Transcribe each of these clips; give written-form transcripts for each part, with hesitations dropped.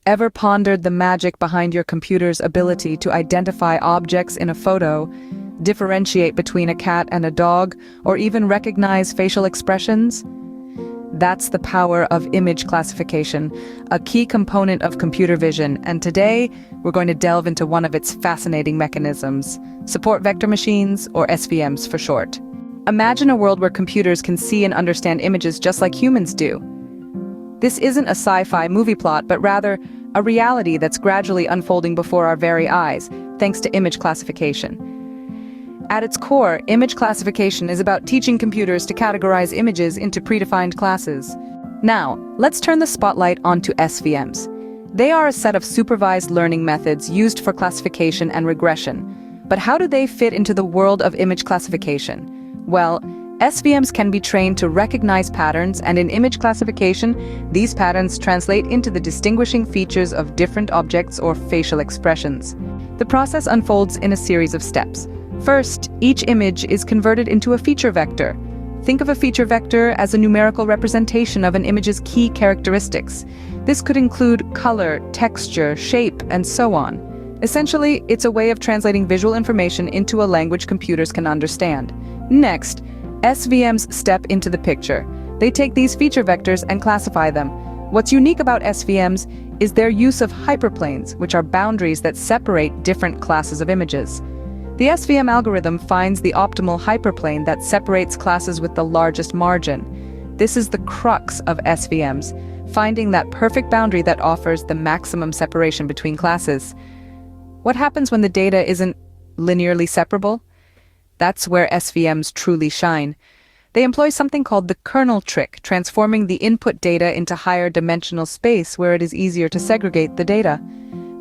Ever pondered the magic behind your computer's ability to identify objects in a photo, differentiate between a cat and a dog, or even recognize facial expressions? That's the power of image classification, a key component of computer vision, and today we're going to delve into one of its fascinating mechanisms: support vector machines, or SVMs for short. Imagine a world where computers can see and understand images just like humans do. This isn't a sci-fi movie plot, but rather a reality that's gradually unfolding before our very eyes, thanks to image classification. At its core, image classification is about teaching computers to categorize images into predefined classes. Now, let's turn the spotlight onto SVMs. They are a set of supervised learning methods used for classification and regression. But how do they fit into the world of image classification? Well, SVMs can be trained to recognize patterns, and in image classification, these patterns translate into the distinguishing features of different objects or facial expressions. The process unfolds in a series of steps. First, each image is converted into a feature vector. Think of a feature vector as a numerical representation of an image's key characteristics. This could include color, texture, shape, and so on. Essentially, it's a way of translating visual information into a language computers can understand. Next, SVMs step into the picture. They take these feature vectors and classify them. What's unique about SVMs is their use of hyperplanes, which are boundaries that separate different classes of images. The SVM algorithm finds the optimal hyperplane that separates classes with the largest margin. This is the crux of SVMs, finding that perfect boundary that offers the maximum separation between classes. What happens when the data isn't linearly separable? That's where SVMs truly shine. They employ something called the kernel trick, transforming the input data into higher dimensional space where it is easier to segregate the data.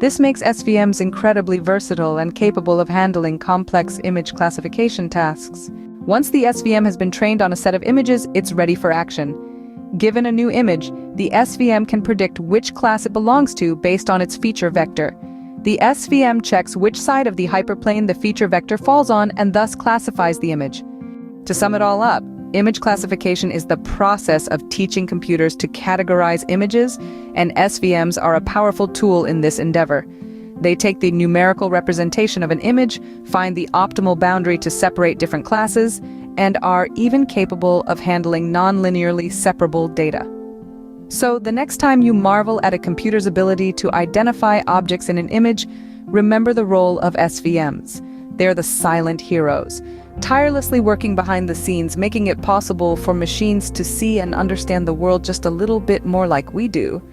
This makes SVMs incredibly versatile and capable of handling complex image classification tasks. Once the SVM has been trained on a set of images, it's ready for action. Given a new image, the SVM can predict which class it belongs to based on its feature vector. The SVM checks which side of the hyperplane the feature vector falls on and thus classifies the image. To sum it all up, image classification is the process of teaching computers to categorize images, and SVMs are a powerful tool in this endeavor. They take the numerical representation of an image, find the optimal boundary to separate different classes, and are even capable of handling non-linearly separable data. So the next time you marvel at a computer's ability to identify objects in an image, remember the role of SVMs. They're the silent heroes, tirelessly working behind the scenes, making it possible for machines to see and understand the world just a little bit more like we do.